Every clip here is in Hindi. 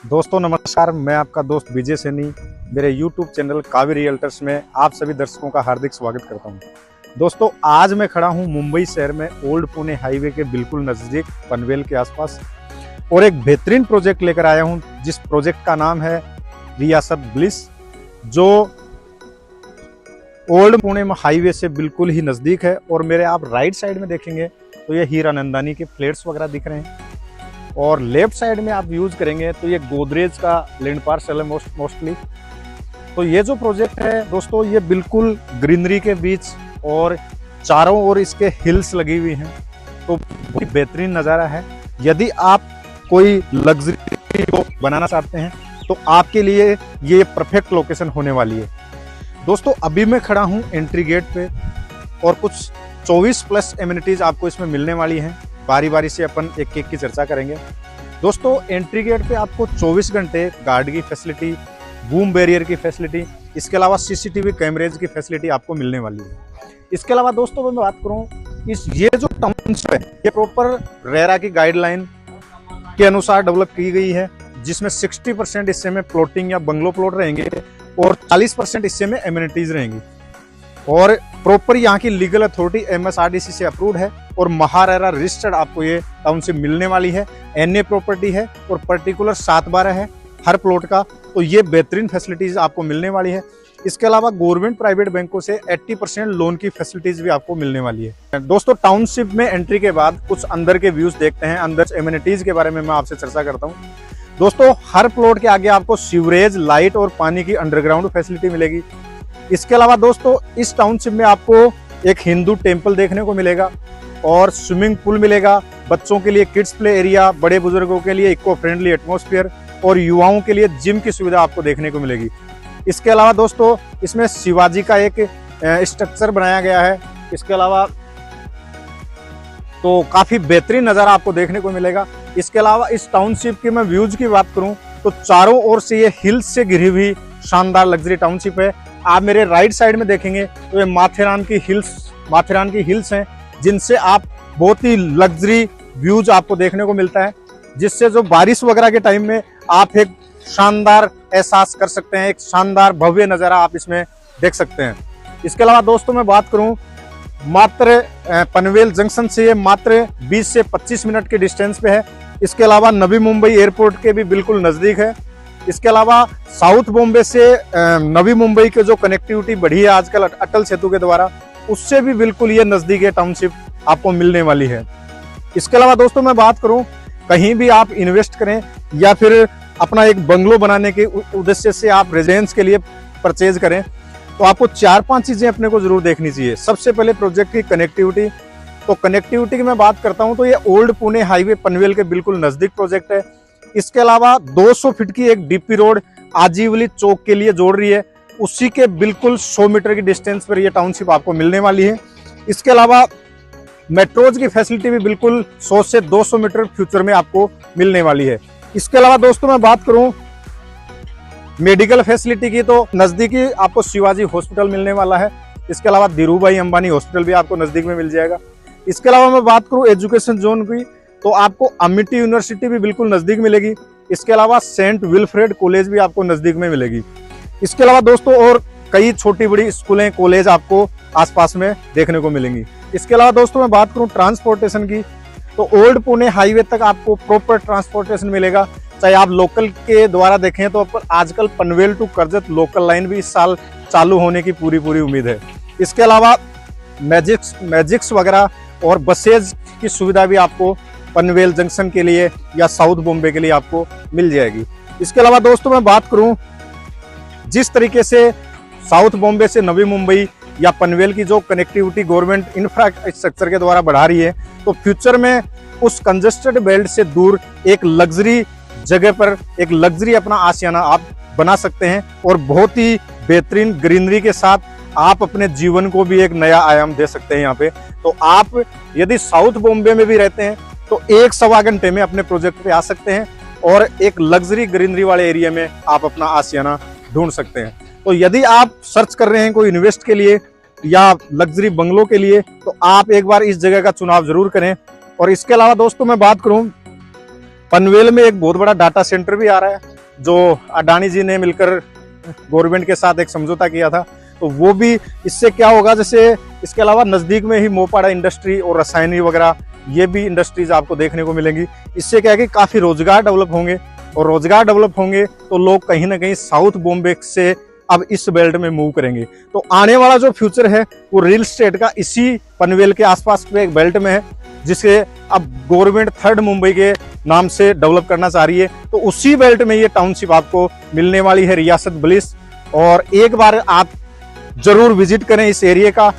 दोस्तों नमस्कार, मैं आपका दोस्त विजय सैनी मेरे YouTube चैनल कावी रियल्टर्स में आप सभी दर्शकों का हार्दिक स्वागत करता हूं। दोस्तों आज मैं खड़ा हूं मुंबई शहर में ओल्ड पुणे हाईवे के बिल्कुल नज़दीक पनवेल के आसपास और एक बेहतरीन प्रोजेक्ट लेकर आया हूं, जिस प्रोजेक्ट का नाम है रियासत ब्लिस, जो ओल्ड पुणे हाईवे से बिल्कुल ही नज़दीक है। और मेरे आप राइट साइड में देखेंगे तो ये हीरानंदानी के फ्लैट्स वगैरह दिख रहे हैं और लेफ्ट साइड में आप यूज करेंगे तो ये गोदरेज का लैंड पार्सल है मोस्टली। तो ये जो प्रोजेक्ट है दोस्तों, ये बिल्कुल ग्रीनरी के बीच और चारों ओर इसके हिल्स लगी हुई हैं, तो बहुत ही बेहतरीन नज़ारा है। यदि आप कोई लग्जरी को बनाना चाहते हैं तो आपके लिए ये परफेक्ट लोकेशन होने वाली है। दोस्तों अभी मैं खड़ा हूँ एंट्री गेट पे और कुछ 24+ एमिनिटीज आपको इसमें मिलने वाली हैं। बारी बारी से अपन एक एक की चर्चा करेंगे। दोस्तों एंट्री गेट पे आपको 24 घंटे गार्ड की फैसिलिटी, बूम बैरियर की फैसिलिटी, इसके अलावा सीसीटीवी कैमरेज की फैसिलिटी आपको मिलने वाली है। इसके अलावा दोस्तों मैं बात करूं, ये जो टाउनशिप है ये प्रॉपर रेरा की गाइडलाइन के अनुसार डेवलप की गई है, जिसमें 60% हिस्से में प्लॉटिंग या बंगलो प्लॉट रहेंगे और 40% हिस्से में एमिनिटीज रहेंगी। और प्रॉपर यहाँ की लीगल अथॉरिटी MSRDC से अप्रूव्ड है और महारेरा रजिस्टर्ड आपको ये टाउनशिप मिलने वाली है। NA प्रॉपर्टी है और पर्टिकुलर 7/12 है हर प्लॉट का, तो ये बेहतरीन फैसिलिटीज आपको मिलने वाली है। इसके अलावा गवर्नमेंट प्राइवेट बैंकों से 80% लोन की फैसिलिटीज भी आपको मिलने वाली है। दोस्तों टाउनशिप में एंट्री के बाद कुछ अंदर के व्यूज देखते हैं, अंदर एमिनिटीज के बारे में मैं आपसे चर्चा करता हूँ। दोस्तों हर प्लॉट के आगे आपको सीवरेज, लाइट और पानी की अंडरग्राउंड फैसिलिटी मिलेगी। इसके अलावा दोस्तों इस टाउनशिप में आपको एक हिंदू टेम्पल देखने को मिलेगा और स्विमिंग पूल मिलेगा, बच्चों के लिए किड्स प्ले एरिया, बड़े बुजुर्गों के लिए इको फ्रेंडली एटमॉस्फेयर और युवाओं के लिए जिम की सुविधा आपको देखने को मिलेगी। इसके अलावा दोस्तों इसमें शिवाजी का एक स्ट्रक्चर बनाया गया है। इसके अलावा तो काफी बेहतरीन नज़ारा आपको देखने को मिलेगा। इसके अलावा इस टाउनशिप की मैं व्यूज की बात करूं तो चारों ओर से ये हिल्स से घिरी हुई शानदार लग्जरी टाउनशिप है। आप मेरे राइट साइड में देखेंगे तो ये माथेरान की हिल्स हैं, जिनसे आप बहुत ही लग्जरी व्यूज आपको देखने को मिलता है, जिससे जो बारिश वगैरह के टाइम में आप एक शानदार एहसास कर सकते हैं, एक शानदार भव्य नज़ारा आप इसमें देख सकते हैं। इसके अलावा दोस्तों मैं बात करूं, मात्र पनवेल जंक्शन से ये मात्र 20 से 25 मिनट के डिस्टेंस पे है। इसके अलावा नवी मुंबई एयरपोर्ट के भी बिल्कुल नज़दीक है। इसके अलावा साउथ बॉम्बे से नवी मुंबई के जो कनेक्टिविटी बढ़ी है आजकल अटल सेतु के द्वारा, उससे भी बिल्कुल ये नज़दीक है टाउनशिप आपको मिलने वाली है। इसके अलावा दोस्तों मैं बात करूं, कहीं भी आप इन्वेस्ट करें या फिर अपना एक बंगलो बनाने के उद्देश्य से आप रेजिडेंस के लिए परचेज करें, तो आपको 4-5 चीज़ें अपने को जरूर देखनी चाहिए। सबसे पहले प्रोजेक्ट की कनेक्टिविटी। तो कनेक्टिविटी की मैं बात करता हूँ तो ये ओल्ड पुणे हाईवे पनवेल के बिल्कुल नज़दीक प्रोजेक्ट है। इसके अलावा 200 फीट की एक DP रोड आजीवली चौक के लिए जोड़ रही है, उसी के बिल्कुल 100 मीटर की डिस्टेंस पर यह टाउनशिप आपको मिलने वाली है। इसके अलावा मेट्रोज की फैसिलिटी भी बिल्कुल 100 से 200 मीटर फ्यूचर में आपको मिलने वाली है। इसके अलावा दोस्तों मैं बात करूं मेडिकल फैसिलिटी की, तो नज़दीकी आपको शिवाजी हॉस्पिटल मिलने वाला है। इसके अलावा धीरूभाई अंबानी हॉस्पिटल भी आपको नज़दीक में मिल जाएगा। इसके अलावा मैं बात करूं एजुकेशन जोन की, तो आपको अमिटी यूनिवर्सिटी भी बिल्कुल नज़दीक मिलेगी। इसके अलावा सेंट विल्फ्रेड कॉलेज भी आपको नज़दीक में मिलेगी। इसके अलावा दोस्तों और कई छोटी बड़ी स्कूलें, कॉलेज आपको आसपास में देखने को मिलेंगी। इसके अलावा दोस्तों मैं बात करूं ट्रांसपोर्टेशन की, तो ओल्ड पुणे हाईवे तक आपको प्रॉपर ट्रांसपोर्टेशन मिलेगा। चाहे आप लोकल के द्वारा देखें तो आजकल Panvel to Karjat local line भी इस साल चालू होने की पूरी उम्मीद है। इसके अलावा मैजिक्स वगैरह और बसेज की सुविधा भी आपको पनवेल जंक्शन के लिए या साउथ बॉम्बे के लिए आपको मिल जाएगी। इसके अलावा दोस्तों मैं बात करूं, जिस तरीके से साउथ बॉम्बे से नवी मुंबई या पनवेल की जो कनेक्टिविटी गवर्नमेंट इंफ्रास्ट्रक्चर के द्वारा बढ़ा रही है, तो फ्यूचर में उस कंजेस्टेड बेल्ट से दूर एक लग्जरी जगह पर एक लग्जरी अपना आशियाना आप बना सकते हैं और बहुत ही बेहतरीन ग्रीनरी के साथ आप अपने जीवन को भी एक नया आयाम दे सकते हैं यहाँ पे। तो आप यदि साउथ बॉम्बे में भी रहते हैं तो 1-1.25 घंटे में अपने प्रोजेक्ट पे आ सकते हैं और एक लग्जरी ग्रीनरी वाले एरिया में आप अपना आशियाना ढूंढ सकते हैं। तो यदि आप सर्च कर रहे हैं कोई इन्वेस्ट के लिए या लग्जरी बंगलों के लिए, तो आप एक बार इस जगह का चुनाव जरूर करें। और इसके अलावा दोस्तों मैं बात करूं, पनवेल में एक बहुत बड़ा डाटा सेंटर भी आ रहा है, जो अडानी जी ने मिलकर गवर्नमेंट के साथ एक समझौता किया था। तो वो भी इससे क्या होगा, जैसे इसके अलावा नजदीक में ही मोपाड़ा इंडस्ट्री और रसायनी वगैरह ये भी इंडस्ट्रीज आपको देखने को मिलेंगी। इससे क्या है कि काफी रोजगार डेवलप होंगे, और रोजगार डेवलप होंगे तो लोग कहीं ना कहीं साउथ बॉम्बे से अब इस बेल्ट में मूव करेंगे। तो आने वाला जो फ्यूचर है वो रियल एस्टेट का इसी पनवेल के आसपास पे एक बेल्ट में है, जिसे अब गवर्नमेंट थर्ड मुंबई के नाम से डेवलप करना चाह रही है। तो उसी बेल्ट में ये टाउनशिप आपको मिलने वाली है, रियासत बलिस। और एक बार आप जरूर विजिट करें इस एरिया का,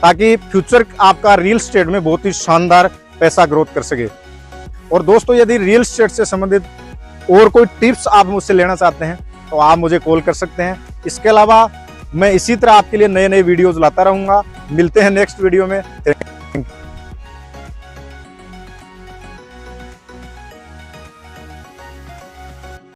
ताकि फ्यूचर आपका रियल एस्टेट में बहुत ही शानदार पैसा ग्रोथ कर सके। और दोस्तों, यदि रियल एस्टेट से संबंधित और कोई टिप्स आप मुझसे लेना चाहते हैं तो आप मुझे कॉल कर सकते हैं। इसके अलावा मैं इसी तरह आपके लिए नए नए वीडियोज लाता रहूंगा। मिलते हैं नेक्स्ट वीडियो में।